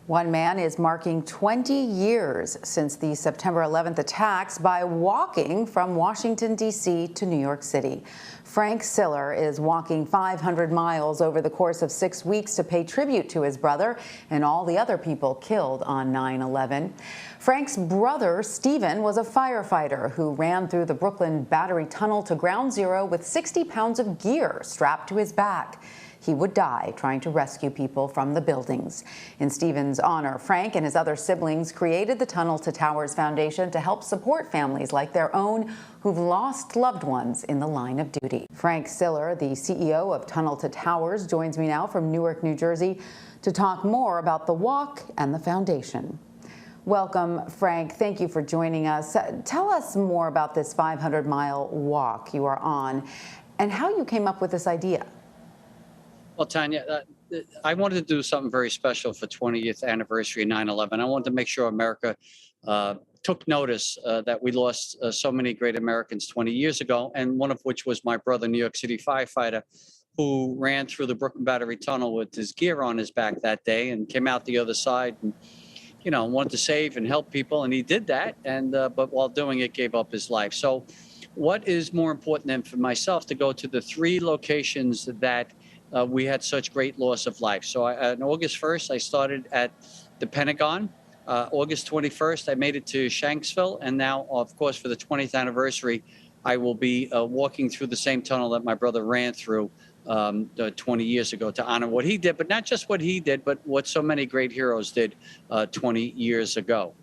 One man is marking 20 years since the September 11th attacks by walking from Washington, D.C. to New York City. Frank Siller is walking 500 miles over the course of 6 weeks to pay tribute to his brother and all the other people killed on 9/11. Frank's brother, Stephen, was a firefighter who ran through the Brooklyn Battery Tunnel to Ground Zero with 60 pounds of gear strapped to his back. He would die trying to rescue people from the buildings. In Stephen's honor, Frank and his other siblings created the Tunnel to Towers Foundation to help support families like their own who've lost loved ones in the line of duty. Frank Siller, the CEO of Tunnel to Towers, joins me now from Newark, New Jersey, to talk more about the walk and the foundation. Welcome, Frank. Thank you for joining us. Tell us more about this 500-mile walk you are on and how you came up with this idea. Well, Tanya, I wanted to do something very special for 20th anniversary of 9/11. I wanted to make sure America took notice that we lost so many great Americans 20 years ago, and one of which was my brother, New York City firefighter, who ran through the Brooklyn Battery Tunnel with his gear on his back that day and came out the other side and, wanted to save and help people. And he did that. And but while doing it, gave up his life. So what is more important than for myself to go to the three locations that we had such great loss of life? So on August 1st, I started at the Pentagon. August 21st, I made it to Shanksville. And now, of course, for the 20th anniversary, I will be walking through the same tunnel that my brother ran through 20 years ago to honor what he did, but not just what he did, but what so many great heroes did 20 years ago.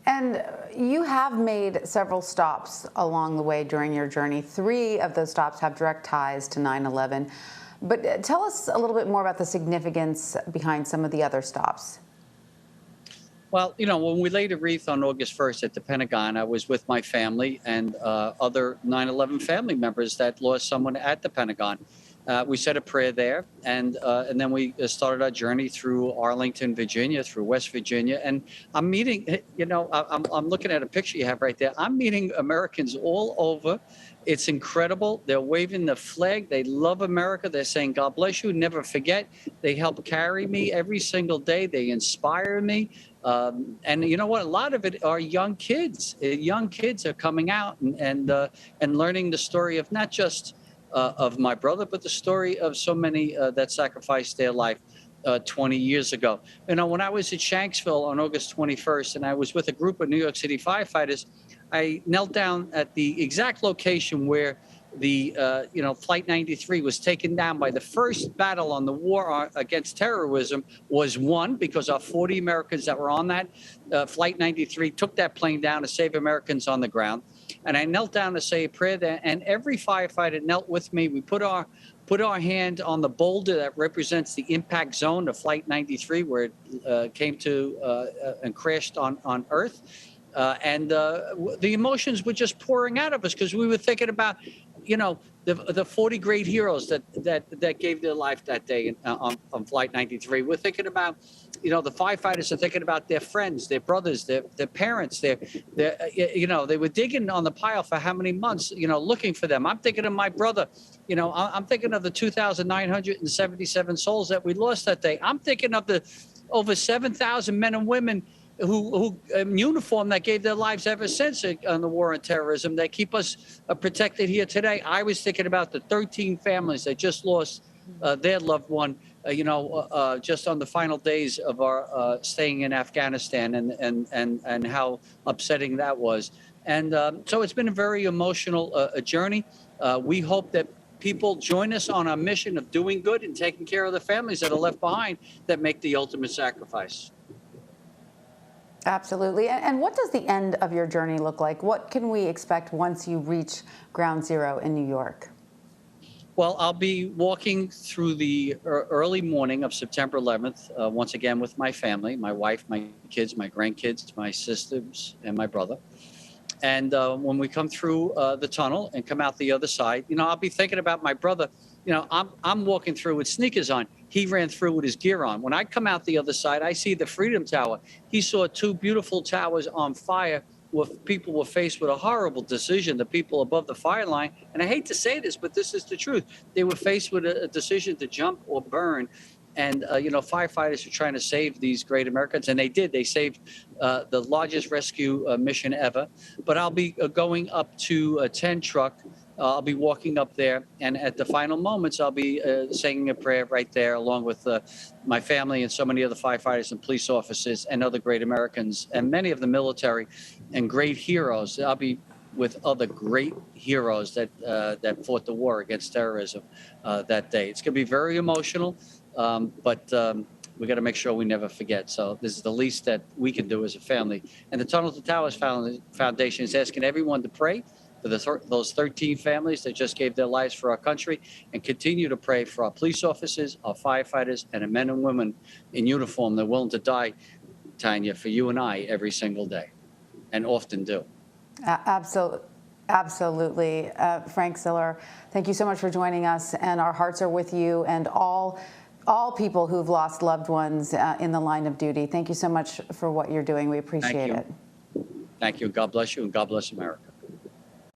And you have made several stops along the way during your journey. 3 of those stops have direct ties to 9/11. But tell us a little bit more about the significance behind some of the other stops. Well, when we laid a wreath on August 1st at the Pentagon, I was with my family and other 9/11 family members that lost someone at the Pentagon. We said a prayer there, and then we started our journey through Arlington, Virginia, through West Virginia. And I'm meeting, I'm looking at a picture you have right there. I'm meeting Americans all over. It's incredible. They're waving the flag. They love America. They're saying, God bless you, never forget. They help carry me every single day. They inspire me. And you know what? A lot of it are young kids. Young kids are coming out and learning the story of not just of my brother, but the story of so many that sacrificed their life 20 years ago. When I was at Shanksville on August 21st, and I was with a group of New York City firefighters, I knelt down at the exact location where the Flight 93 was taken down by the first battle on the war against terrorism was won, because our 40 Americans that were on that Flight 93 took that plane down to save Americans on the ground. And I knelt down to say a prayer there, and every firefighter knelt with me. We put our hand on the boulder that represents the impact zone of Flight 93, where it came to and crashed on Earth. And the emotions were just pouring out of us, because we were thinking about, the 40 great heroes that gave their life that day on Flight 93. We're thinking about, the firefighters are thinking about their friends, their brothers, their parents. They were digging on the pile for how many months, looking for them. I'm thinking of my brother. I'm thinking of the 2,977 souls that we lost that day. I'm thinking of the over 7,000 men and women who in uniform that gave their lives ever since on the war on terrorism. They keep us protected here today. I was thinking about the 13 families that just lost their loved one, just on the final days of our staying in Afghanistan, and how upsetting that was. And so it's been a very emotional journey. We hope that people join us on our mission of doing good and taking care of the families that are left behind that make the ultimate sacrifice. Absolutely. And what does the end of your journey look like? What can we expect once you reach Ground Zero in New York? Well, I'll be walking through the early morning of September 11th, once again with my family, my wife, my kids, my grandkids, my sisters, and my brother. And when we come through the tunnel and come out the other side, I'll be thinking about my brother. I'm walking through with sneakers on. He ran through with his gear on. When I come out the other side, I see the Freedom Tower. He saw 2 beautiful towers on fire, where people were faced with a horrible decision, the people above the fire line. And I hate to say this, but this is the truth. They were faced with a decision to jump or burn. And, firefighters are trying to save these great Americans, and they did. They saved the largest rescue mission ever. But I'll be going up to a 10 truck. I'll be walking up there, and at the final moments, I'll be saying a prayer right there, along with my family and so many other firefighters and police officers and other great Americans, and many of the military and great heroes. I'll be with other great heroes that fought the war against terrorism that day. It's going to be very emotional, but we got to make sure we never forget. So this is the least that we can do as a family. And the Tunnel to Towers Foundation is asking everyone to pray for those 13 families that just gave their lives for our country, and continue to pray for our police officers, our firefighters, and the men and women in uniform that are willing to die, Tanya, for you and I every single day, and often do. Absolutely. Frank Siller, thank you so much for joining us, and our hearts are with you and all people who've lost loved ones in the line of duty. Thank you so much for what you're doing. We appreciate it. Thank you. God bless you, and God bless America.